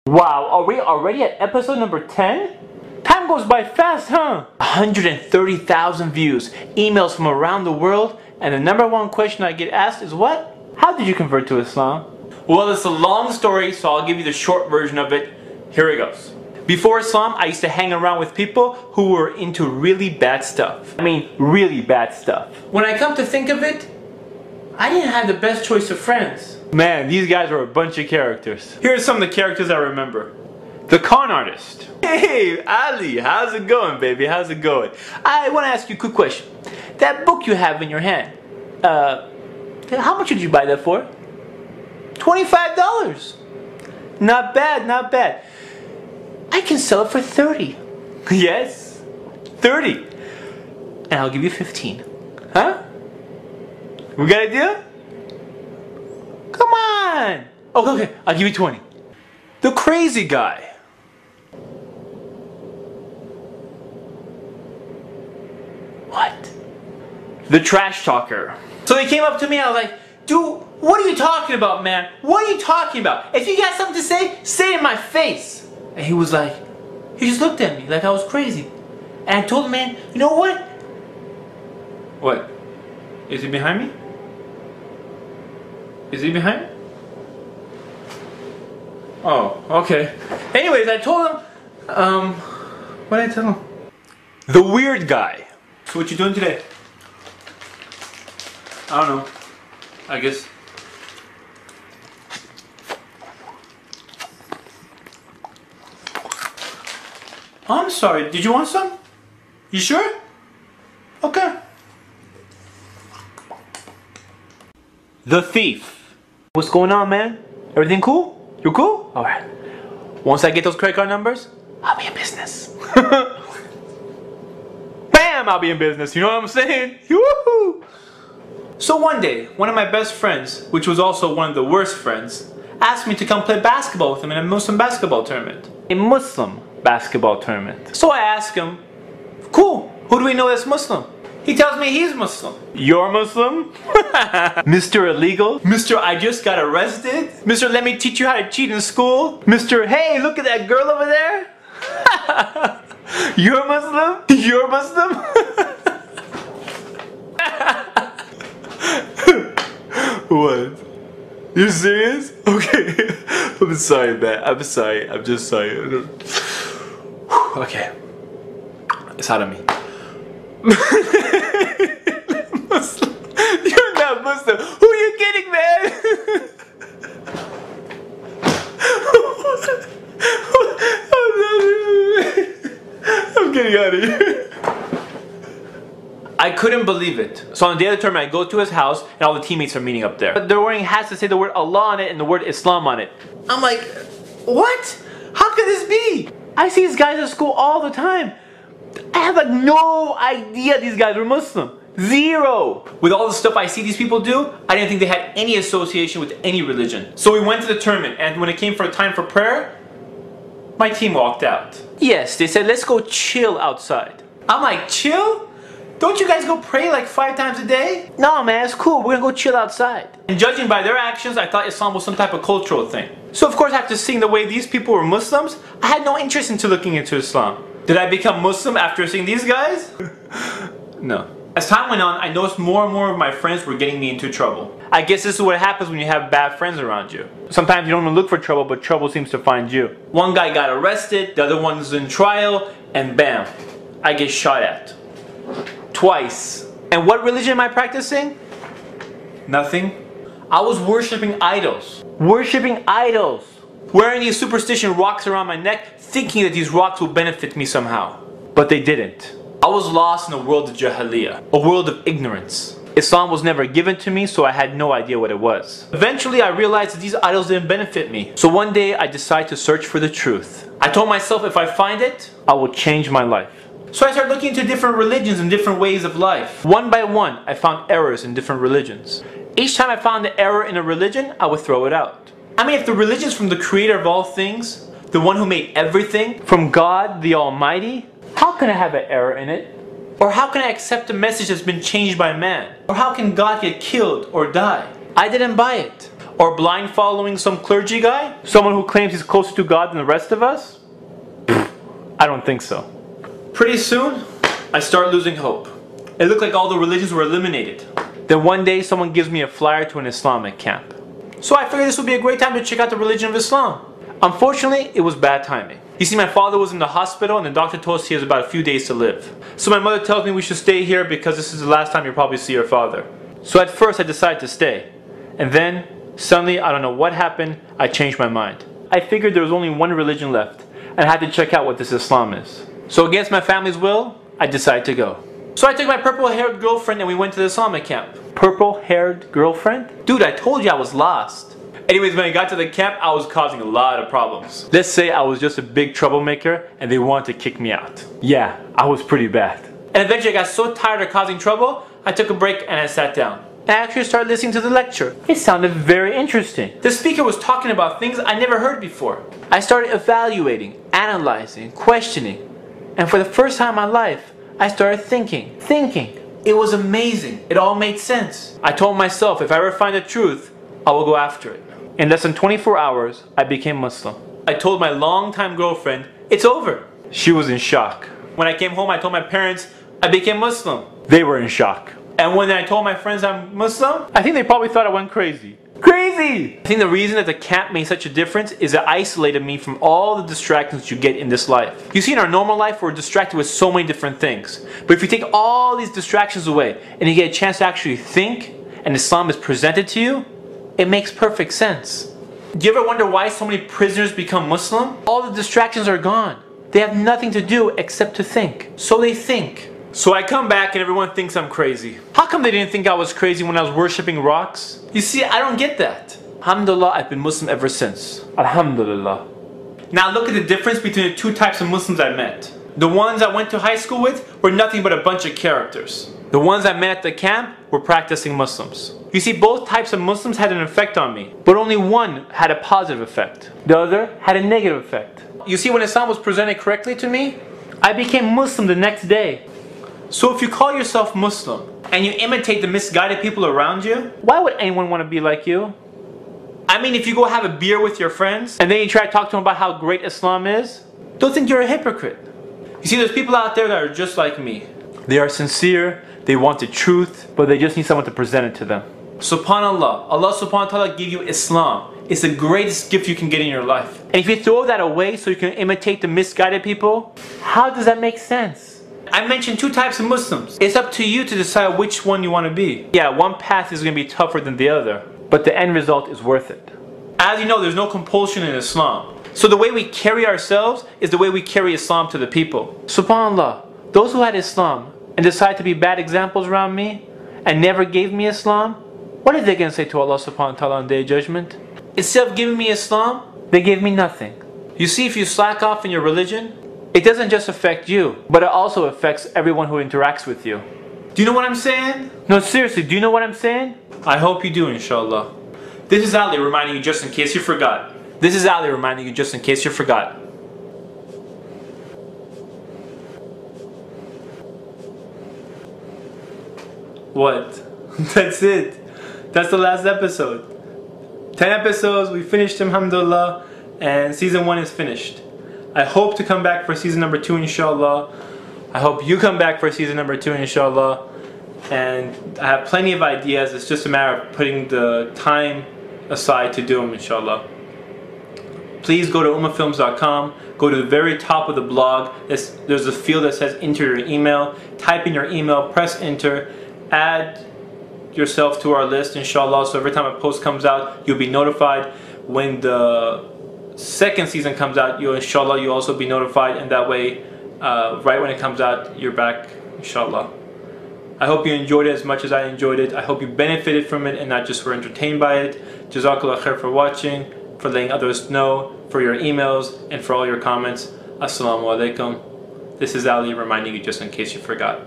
Wow, are we already at episode number 10? Time goes by fast, huh? 130,000 views, emails from around the world, and the number one question I get asked is what? How did you convert to Islam? Well, it's a long story, so I'll give you the short version of it. Here it goes. Before Islam, I used to hang around with people who were into really bad stuff. I mean, really bad stuff. When I come to think of it, I didn't have the best choice of friends. Man, these guys were a bunch of characters. Here are some of the characters I remember. The con artist. Hey, Ali, how's it going, baby? How's it going? I want to ask you a quick question. That book you have in your hand, how much did you buy that for? $25. Not bad, not bad. I can sell it for 30. Yes, 30. And I'll give you 15. Huh? We got a deal? Come on. Okay, I'll give you 20. The crazy guy. What? The trash talker. So they came up to me, I was like, dude, what are you talking about, man? What are you talking about? If you got something to say it in my face. And he was like, he just looked at me like I was crazy. And I told him, man, you know what? What? Is he behind me? Is he behind me? Oh, okay. Anyways, I told him, what did I tell him? The weird guy. So what you doing today? I don't know. I guess. I'm sorry, did you want some? You sure? Okay. The thief. What's going on, man? Everything cool? You cool? Alright. Once I get those credit card numbers, I'll be in business. Bam! I'll be in business, you know what I'm saying? Woohoo! So one day, one of my best friends, which was also one of the worst friends, asked me to come play basketball with him in a Muslim basketball tournament. A Muslim basketball tournament. So I asked him, cool, who do we know that's Muslim? He tells me he's Muslim. You're Muslim? Mr. Illegal? Mr. I just got arrested? Mr. Let me teach you how to cheat in school? Mr. Hey, look at that girl over there? You're Muslim? You're Muslim? What? You serious? Okay. I'm sorry, man. I'm sorry. I'm just sorry. Okay. It's out of me. Muslim. You're not Muslim. Who are you kidding, man? I'm getting out of here. I couldn't believe it. So on the day of the tournament, I go to his house and all the teammates are meeting up there. But they're wearing hats that say the word Allah on it and the word Islam on it. I'm like, what? How could this be? I see these guys at school all the time. I have like no idea these guys were Muslim. Zero. With all the stuff I see these people do, I didn't think they had any association with any religion. So we went to the tournament, and when it came for a time for prayer, my team walked out. Yes, they said, let's go chill outside. I'm like, chill? Don't you guys go pray like 5 times a day? No, man, it's cool. We're gonna go chill outside. And judging by their actions, I thought Islam was some type of cultural thing. So of course, after seeing the way these people were Muslims, I had no interest into looking into Islam. Did I become Muslim after seeing these guys? No. As time went on, I noticed more and more of my friends were getting me into trouble. I guess this is what happens when you have bad friends around you. Sometimes you don't even look for trouble, but trouble seems to find you. One guy got arrested, the other one's in trial, and bam, I get shot at. Twice. And what religion am I practicing? Nothing. I was worshipping idols. Worshipping idols. Wearing these superstition rocks around my neck, thinking that these rocks will benefit me somehow. But they didn't. I was lost in a world of jahiliyyah, a world of ignorance. Islam was never given to me, so I had no idea what it was. Eventually, I realized that these idols didn't benefit me. So one day, I decided to search for the truth. I told myself if I find it, I will change my life. So I started looking into different religions and different ways of life. One by one, I found errors in different religions. Each time I found an error in a religion, I would throw it out. I mean, if the religion is from the creator of all things, the one who made everything, from God the Almighty, how can I have an error in it? Or how can I accept a message that's been changed by man? Or how can God get killed or die? I didn't buy it. Or blind following some clergy guy? Someone who claims he's closer to God than the rest of us? I don't think so. Pretty soon, I start losing hope. It looked like all the religions were eliminated. Then one day, someone gives me a flyer to an Islamic camp. So I figured this would be a great time to check out the religion of Islam. Unfortunately, it was bad timing. You see, my father was in the hospital and the doctor told us he has about a few days to live. So my mother tells me we should stay here because this is the last time you'll probably see your father. So at first I decided to stay. And then, suddenly, I don't know what happened, I changed my mind. I figured there was only one religion left and I had to check out what this Islam is. So against my family's will, I decided to go. So I took my purple-haired girlfriend and we went to the Islamic camp. Purple-haired girlfriend? Dude, I told you I was lost. Anyways, when I got to the camp, I was causing a lot of problems. Let's say I was just a big troublemaker and they wanted to kick me out. Yeah, I was pretty bad. And eventually I got so tired of causing trouble, I took a break and I sat down. I actually started listening to the lecture. It sounded very interesting. The speaker was talking about things I never heard before. I started evaluating, analyzing, questioning. And for the first time in my life, I started thinking. It was amazing. It all made sense. I told myself if I ever find the truth, I will go after it. In less than 24 hours, I became Muslim. I told my longtime girlfriend, it's over. She was in shock. When I came home, I told my parents, I became Muslim. They were in shock. And when I told my friends I'm Muslim, I think they probably thought I went crazy. Crazy! I think the reason that the camp made such a difference is it isolated me from all the distractions you get in this life. You see, in our normal life, we're distracted with so many different things. But if you take all these distractions away and you get a chance to actually think, and Islam is presented to you, it makes perfect sense. Do you ever wonder why so many prisoners become Muslim? All the distractions are gone. They have nothing to do except to think. So they think. So I come back and everyone thinks I'm crazy. How come they didn't think I was crazy when I was worshipping rocks? You see, I don't get that. Alhamdulillah, I've been Muslim ever since. Alhamdulillah. Now look at the difference between the two types of Muslims I met. The ones I went to high school with were nothing but a bunch of characters. The ones I met at the camp were practicing Muslims. You see, both types of Muslims had an effect on me, but only one had a positive effect. The other had a negative effect. You see, when Islam was presented correctly to me, I became Muslim the next day. So if you call yourself Muslim and you imitate the misguided people around you, why would anyone want to be like you? I mean, if you go have a beer with your friends and then you try to talk to them about how great Islam is, they'll think you're a hypocrite. You see, there's people out there that are just like me. They are sincere, they want the truth, but they just need someone to present it to them. SubhanAllah, Allah subhanahu wa ta'ala gave you Islam. It's the greatest gift you can get in your life. And if you throw that away so you can imitate the misguided people, how does that make sense? I mentioned two types of Muslims. It's up to you to decide which one you want to be. Yeah, one path is going to be tougher than the other, but the end result is worth it. As you know, there's no compulsion in Islam. So the way we carry ourselves is the way we carry Islam to the people. SubhanAllah, those who had Islam and decided to be bad examples around me and never gave me Islam, what are they going to say to Allah subhanahu wa ta'ala on the day of judgment? Instead of giving me Islam, they gave me nothing. You see, if you slack off in your religion, it doesn't just affect you, but it also affects everyone who interacts with you. Do you know what I'm saying? No, seriously, do you know what I'm saying? I hope you do, inshallah. This is Ali reminding you just in case you forgot. This is Ali reminding you just in case you forgot. What? That's it. That's the last episode. 10 episodes, we finished them, alhamdulillah, and season 1 is finished. I hope to come back for season number 2, inshallah. I hope you come back for season number 2, inshallah. And I have plenty of ideas. It's just a matter of putting the time aside to do them, inshallah. Please go to ummahfilms.com. Go to the very top of the blog. There's a field that says enter your email. Type in your email, press enter, add yourself to our list, inshallah, so every time a post comes out you'll be notified. When the second season comes out, inshallah you'll also be notified, and that way right when it comes out you're back, inshallah. I hope you enjoyed it as much as I enjoyed it. I hope you benefited from it and not just were entertained by it. Jazakallah khair for watching, for letting others know, for your emails, and for all your comments. Assalamu alaikum. This is Ali reminding you just in case you forgot.